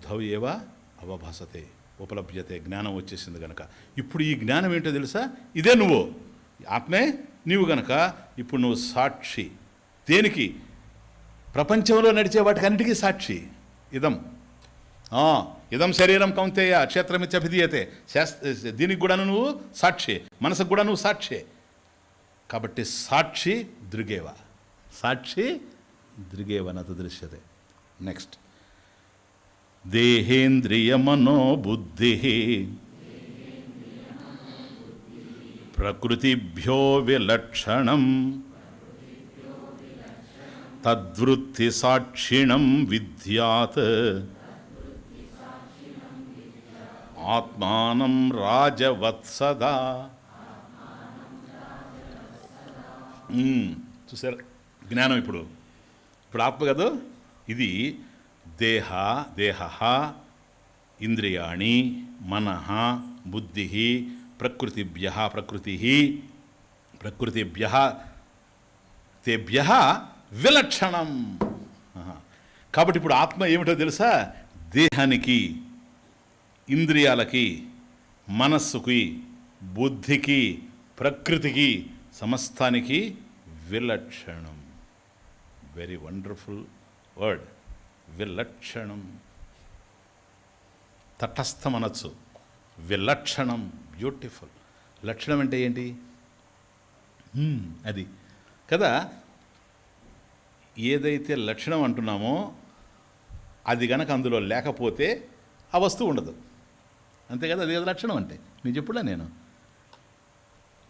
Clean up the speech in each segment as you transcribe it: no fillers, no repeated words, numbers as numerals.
బుద్ధౌ ఏవ అవభాసతే ఉపలభ్యతే, జ్ఞానం వచ్చేసింది కనుక. ఇప్పుడు ఈ జ్ఞానం ఏంటో తెలుసా? ఇదే నువ్వు, ఆత్మే నీవు గనక ఇప్పుడు నువ్వు సాక్షి. దేనికి? ప్రపంచంలో నడిచే వాటికన్నిటికీ సాక్షి. ఇదం శరీరం కౌంతేయ క్షేత్రమిత్యభిధీయతే. దీనికి కూడా నువ్వు సాక్షి, మనసుకు కూడా నువ్వు సాక్షి. కాబట్టి సాక్షి దృగేవ, సాక్షి దృగేవ నతు దృశ్యతే. నెక్స్ట్, దేహేంద్రియమనోబుద్ధి ప్రకృతిభ్యో విలక్షణం తద్వృత్తి సాక్షిణం విద్యాత్ ఆత్మానం రాజవత్సదా. చూసారు జ్ఞానం? ఇప్పుడు ఆత్మ కదా ఇది. దేహ ఇంద్రియాణి మనః బుద్ధి ప్రకృతిభ్యః తేభ్యః విలక్షణం. కాబట్టి ఇప్పుడు ఆత్మ ఏమిటో తెలుసా? దేహానికి, ఇంద్రియాలకి, మనస్సుకి, బుద్ధికి, ప్రకృతికి, సమస్తానికి విలక్షణం. వెరీ వండర్ఫుల్ వర్డ్, విలక్షణం. తటస్థం అనొచ్చు, విలక్షణం, బ్యూటిఫుల్. లక్షణం అంటే ఏంటి? అది కదా. ఏదైతే లక్షణం అంటున్నామో అది గనక అందులో లేకపోతే ఆ వస్తువు ఉండదు. అంతే కదా, అది లక్షణం అంటే. నేను చెప్పుడా నేను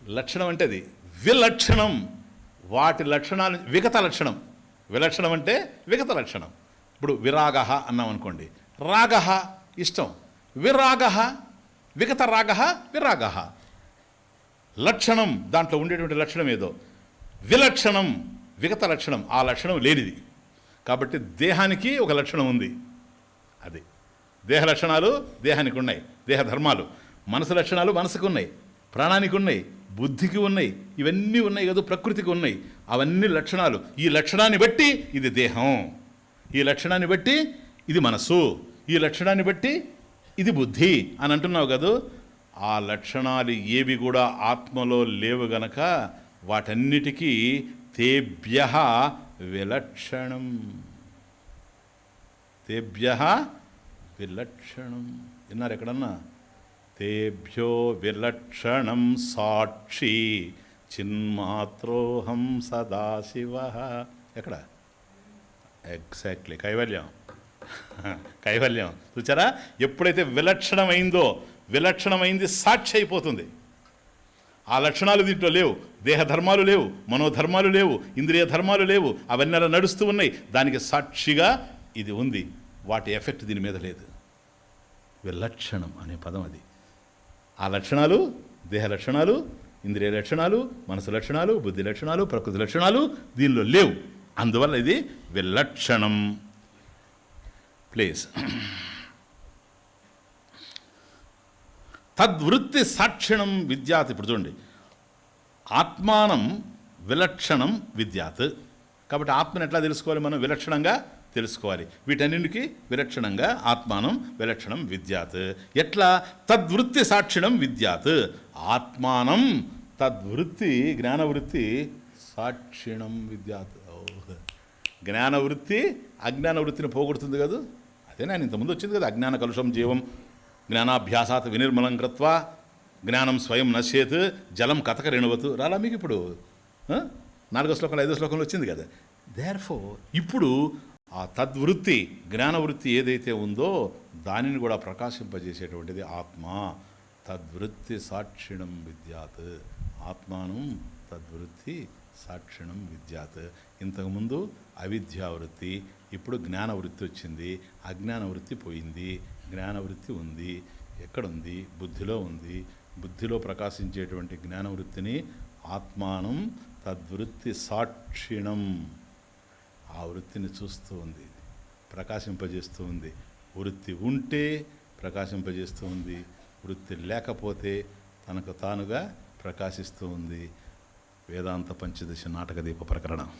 లక్షణం అంటే అది విలక్షణం. వాటి లక్షణాలు విగత లక్షణం. విలక్షణం అంటే విగత లక్షణం. ఇప్పుడు విరాగ అన్నాం అనుకోండి, రాగ ఇష్టం, విరాగ విగత రాగ విరాగ. లక్షణం దాంట్లో ఉండేటువంటి లక్షణం ఏదో, విలక్షణం విగత లక్షణం, ఆ లక్షణం లేనిది. కాబట్టి దేహానికి ఒక లక్షణం ఉంది, అది దేహ లక్షణాలు దేహానికి ఉన్నాయి, దేహ ధర్మాలు. మనసు లక్షణాలు మనసుకు ఉన్నాయి, ప్రాణానికి ఉన్నాయి, బుద్ధికి ఉన్నాయి, ఇవన్నీ ఉన్నాయి కదా, ప్రకృతికి ఉన్నాయి. అవన్నీ లక్షణాలు. ఈ లక్షణాన్ని బట్టి ఇది దేహం, ఈ లక్షణాన్ని బట్టి ఇది మనసు, ఈ లక్షణాన్ని బట్టి ఇది బుద్ధి అని అంటున్నావు కదా. ఆ లక్షణాలు ఏవి కూడా ఆత్మలో లేవు గనక వాటన్నిటికీ తేభ్యః విలక్షణం, తేభ్యః విలక్షణం. విన్నారు ఎక్కడన్నా? తేభ్యో విలక్షణం సాక్షి చిన్మాత్రోహం సదాశివ. ఎక్కడ? ఎగ్జాక్ట్లీ కైవల్యం. చూచారా? ఎప్పుడైతే విలక్షణమైందో, విలక్షణమైంది సాక్షి అయిపోతుంది. ఆ లక్షణాలు దీంట్లో లేవు, దేహధర్మాలు లేవు, మనోధర్మాలు లేవు, ఇంద్రియ ధర్మాలు లేవు, అవన్నీ అలా నడుస్తూ ఉన్నాయి. దానికి సాక్షిగా ఇది ఉంది, వాటి ఎఫెక్ట్ దీని మీద లేదు. విలక్షణం అనే పదం అది. ఆ లక్షణాలు, దేహ లక్షణాలు, ఇంద్రియ లక్షణాలు, మనసు లక్షణాలు, బుద్ధి లక్షణాలు, ప్రకృతి లక్షణాలు దీనిలో లేవు. అందువల్ల ఇది విలక్షణం. ప్లీజ్. తద్వృత్తి సాక్షిణం విద్యాత్. ఇప్పుడు చూడండి, ఆత్మానం విలక్షణం విద్యాత్. కాబట్టి ఆత్మను ఎట్లా తెలుసుకోవాలి మనం? విలక్షణంగా తెలుసుకోవాలి. వీటన్నింటికి విలక్షణంగా ఆత్మానం విలక్షణం విద్యాత్. ఎట్లా? తద్వృత్తి సాక్షిణం విద్యాత్. ఆత్మానం తద్వృత్తి, జ్ఞానవృత్తి సాక్షిణం విద్యాత్. జ్ఞానవృత్తి అజ్ఞాన వృత్తిని పోగొడుతుంది కదా. అదే నేను ఇంతకుముందు వచ్చింది కదా, అజ్ఞాన కలుషం జీవం జ్ఞానాభ్యాసాత్ వినిర్మలం కృత్వా జ్ఞానం స్వయం నశ్యేత్ జలం కథక రేణువతు. రాలా మీకు ఇప్పుడు 4వ శ్లోకంలో 5వ శ్లోకంలో వచ్చింది కదా. దేర్ఫోర్ ఇప్పుడు ఆ తద్వృత్తి జ్ఞానవృత్తి ఏదైతే ఉందో దానిని కూడా ప్రకాశింపజేసేటువంటిది ఆత్మ. తద్వృత్తి సాక్షిణం విద్యాత్. ఆత్మానం తద్వృత్తి సాక్షిణం విద్యాత్. ఇంతకుముందు అవిద్యావృత్తి, ఇప్పుడు జ్ఞానవృత్తి వచ్చింది. అజ్ఞానవృత్తి పోయింది, జ్ఞానవృత్తి ఉంది. ఎక్కడుంది? బుద్ధిలో ఉంది. బుద్ధిలో ప్రకాశించేటువంటి జ్ఞానవృత్తిని ఆత్మానం తద్వృత్తి సాక్షిణం, ఆ వృత్తిని చూస్తూ ఉంది, ప్రకాశింపజేస్తూ ఉంది. వృత్తి ఉంటే ప్రకాశింపజేస్తూ ఉంది, వృత్తి లేకపోతే తనకు తానుగా ప్రకాశిస్తూ ఉంది. వేదాంత పంచదశ నాటకదీప ప్రకరణం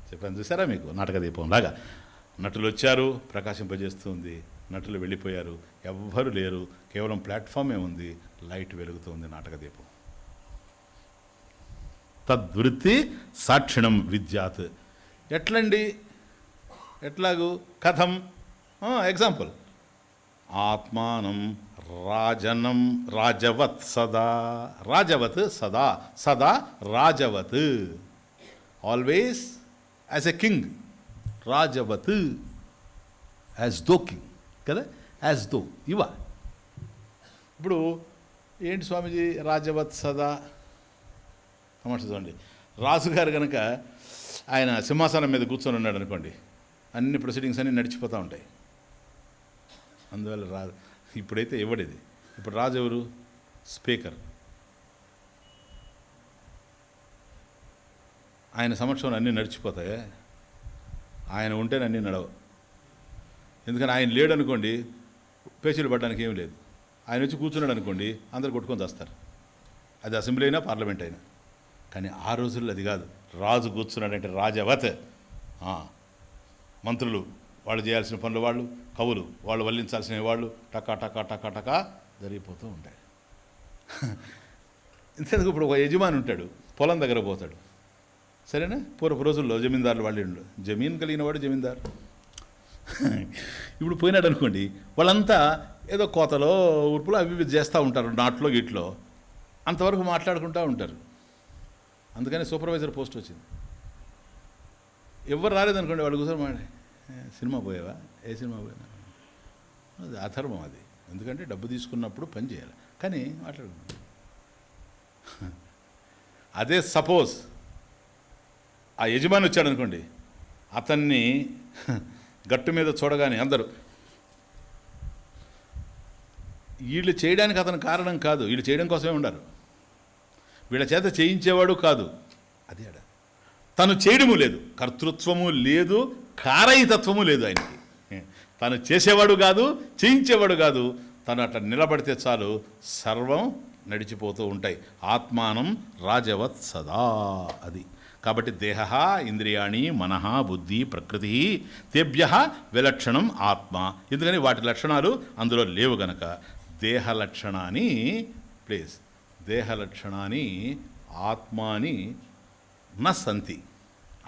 చెప్పాను, చూసారా మీకు? నాటకదీపం లాగా నటులు వచ్చారు, ప్రకాశింపజేస్తుంది, నటులు వెళ్ళిపోయారు, ఎవ్వరు లేరు, కేవలం ప్లాట్ఫామే ఉంది, లైట్ వెలుగుతుంది, నాటక దీపం. తద్వృత్తి సాక్షిణం విద్యాత్. ఎట్లండి? ఎట్లాగూ? కథం? ఎగ్జాంపుల్, ఆత్మానం రాజనం రాజవత్ సదా. రాజవత్ సదా, సదా రాజవత్, ఆల్వేస్ యాజ్ ఎ కింగ్. రాజవత్, యాజ్ దో కింగ్ కదా, యాజ్ దో. ఇవా ఇప్పుడు ఏంటి స్వామీజీ రాజవత్ సదా? తమాషా చూడండి. రాజుగారు కనుక ఆయన సింహాసనం మీద కూర్చొని ఉన్నాడు అనుకోండి, అన్ని ప్రొసీడింగ్స్ అన్నీ నడిచిపోతూ ఉంటాయి. అందువల్ల రాజు ఇప్పుడైతే ఇవ్వడేది. ఇప్పుడు రాజు ఎవరు? స్పీకర్. ఆయన సమక్షంలో అన్నీ నడిచిపోతాయి. ఆయన ఉంటేనే అన్నీ నడవు. ఎందుకని ఆయన లేడు అనుకోండి, పేచీలు పడడానికి ఏమీ లేదు. ఆయన వచ్చి కూర్చున్నాడు అనుకోండి, అందరు కొట్టుకొని చేస్తారు. అది అసెంబ్లీ అయినా పార్లమెంట్ అయినా. కానీ ఆ రోజుల్లో అది కాదు. రాజు కూర్చున్నాడంటే రాజవత్. మంత్రులు వాళ్ళు చేయాల్సిన పనులు వాళ్ళు, కవులు వాళ్ళు వల్లించాల్సిన వాళ్ళు టకా టకా టకా టకా జరిగిపోతూ ఉంటాయి. ఇంతకు ఇప్పుడు ఒక యజమాని ఉంటాడు, పొలం దగ్గర పోతాడు, సరేనా? పూర్వపు రోజుల్లో జమీందారులు వాళ్ళు జమీన్ కలిగిన వాడు జమీందారు. ఇప్పుడు పోయినాడు అనుకోండి, వాళ్ళంతా ఏదో కోతలో ఉరుపులో అవి ఇవి చేస్తూ ఉంటారు, నాట్లో గిట్లో అంతవరకు మాట్లాడుకుంటూ ఉంటారు. అందుకని సూపర్వైజర్ పోస్ట్ వచ్చింది. ఎవరు రాలేదనుకోండి, వాడు కూర్చొని మాడే, సినిమా పోయావా? ఏ సినిమా పోయినా? అది అధర్మం. అది ఎందుకంటే డబ్బు తీసుకున్నప్పుడు పని చేయాలి, కానీ మాట్లాడుకుంటాం. అదే సపోజ్ ఆ యజమాని వచ్చాడు అనుకోండి, అతన్ని గట్టు మీద చూడగానే అందరూ వీళ్ళు చేయడానికి అతను కారణం కాదు, వీళ్ళు చేయడం కోసమే ఉండారు, వీళ్ళ చేత చేయించేవాడు కాదు. అది ఆడ తను చేయడము లేదు, కర్తృత్వము లేదు, కారయితత్వము లేదు ఆయనకి. తను చేసేవాడు కాదు, చేయించేవాడు కాదు. తను అట్లా నిలబడితే చాలు, సర్వం నడిచిపోతూ ఉంటాయి. ఆత్మానం రాజవత్ సదా. అది కాబట్టి దేహ ఇంద్రియాణి మనః బుద్ధి ప్రకృతి తేభ్య విలక్షణం ఆత్మ. ఎందుకని వాటి లక్షణాలు అందులో లేవు గనక. దేహలక్షణాన్ని ప్లీజ్ దేహలక్షణాన్ని ఆత్మాని న సంతి.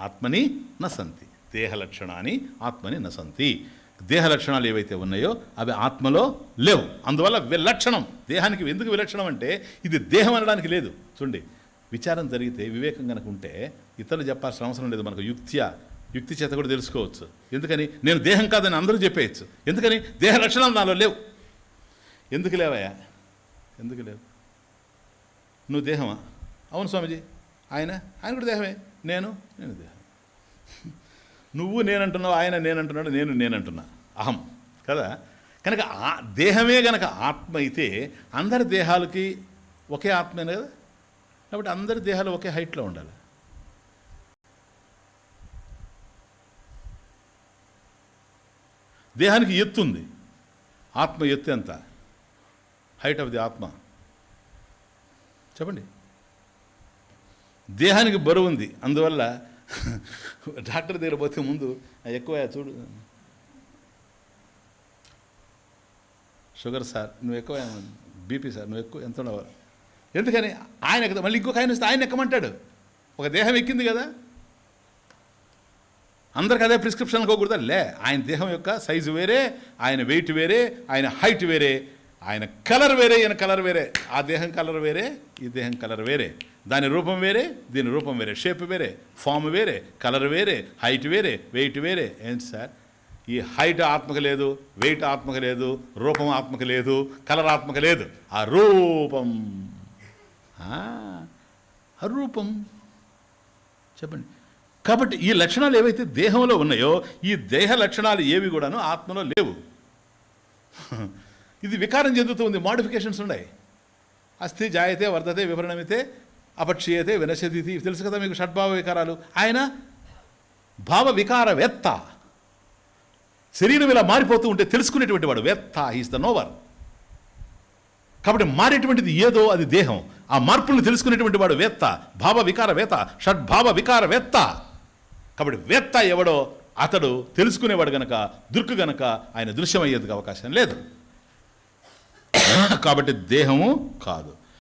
ఆత్మని న సంతి. దేహలక్షణాన్ని ఆత్మని న సంతి. దేహ లక్షణాలు ఏవైతే ఉన్నాయో అవి ఆత్మలో లేవు. అందువల్ల విలక్షణం. దేహానికి ఎందుకు విలక్షణం అంటే ఇది దేహం అనడానికి లేదు. చూడండి, విచారం జరిగితే వివేకం కనుక ఉంటే ఇతరులు చెప్పాల్సిన అవసరం లేదు. మనకు యుక్తి చేత కూడా తెలుసుకోవచ్చు. ఎందుకని? నేను దేహం కాదని అందరూ చెప్పేయచ్చు. ఎందుకని? దేహ లక్షణాలు నాలో లేవు. ఎందుకు లేవయ్యా? ఎందుకు లేవు? నువ్వు దేహమా? అవును స్వామీజీ. ఆయన కూడా దేహమే. నేను దేహం. నువ్వు నేనంటున్నావు, ఆయన నేనంటున్నాడు, నేనంటున్నా. అహం కదా. కనుక దేహమే గనక ఆత్మ అయితే అందరి దేహాలకి ఒకే ఆత్మేనే కదా. కాబట్టి అందరి దేహాలు ఒకే హైట్లో ఉండాలి. దేహానికి ఎత్తు ఉంది, ఆత్మ ఎత్తు ఎంత? హైట్ ఆఫ్ ది ఆత్మ చెప్పండి. దేహానికి బరువు ఉంది. అందువల్ల డాక్టర్ దగ్గర పోతే ముందు ఎక్కువ చూడు, షుగర్ సార్ నువ్వు ఎక్కువ, బీపీ సార్ నువ్వు ఎక్కువ, ఎంత ఉండవు. ఎందుకని? ఆయన ఎక్కదు. మళ్ళీ ఇంకొక ఆయన వస్తే ఆయన ఎక్కమంటాడు. ఒక దేహం ఎక్కింది కదా, అందరికి అదే ప్రిస్క్రిప్షన్ అనుకోకూడదా? లే, ఆయన దేహం యొక్క సైజు వేరే, ఆయన వెయిట్ వేరే, ఆయన హైట్ వేరే, ఆయన కలర్ వేరే, ఈయన కలర్ వేరే. ఆ దేహం కలర్ వేరే, ఈ దేహం కలర్ వేరే. దాని రూపం వేరే, దీని రూపం వేరే. షేప్ వేరే, ఫామ్ వేరే, కలర్ వేరే, హైట్ వేరే, వెయిట్ వేరే. ఏంటి సార్? ఈ హైట్ ఆత్మక లేదు, వెయిట్ ఆత్మక లేదు, రూపం ఆత్మక లేదు, కలర్ ఆత్మక లేదు. ఆ రూపం, అరూపం. చెప్పండి. కాబట్టి ఈ లక్షణాలు ఏవైతే దేహంలో ఉన్నాయో ఈ దేహ లక్షణాలు ఏవి కూడాను ఆత్మలో లేవు. ఇది వికారం చెందుతుంది, మోడిఫికేషన్స్ ఉన్నాయి. అస్థి జాయతే వర్ధతే వివరణమితే అపక్షీయతే వినశతి. తెలుసు కదా మీకు షడ్భావ వికారాలు. ఆయన భావ వికారవేత్త. శరీరం ఇలా మారిపోతూ ఉంటే తెలుసుకునేటువంటి వాడు వేత్త. He's the knower. కాబట్టి మారేటువంటిది ఏదో అది దేహం. ఆ మార్పులను తెలుసుకునేటువంటి వాడు వేత్త, భావ వికారవేత్త, షడ్భావ వికారవేత్త. కాబట్టి వేత్త ఎవడో అతడు తెలుసుకునేవాడు గనక, దృక్కు గనక ఆయన దృశ్యమయ్యేందుకు అవకాశం లేదు. కాబట్టి దేహము కాదు.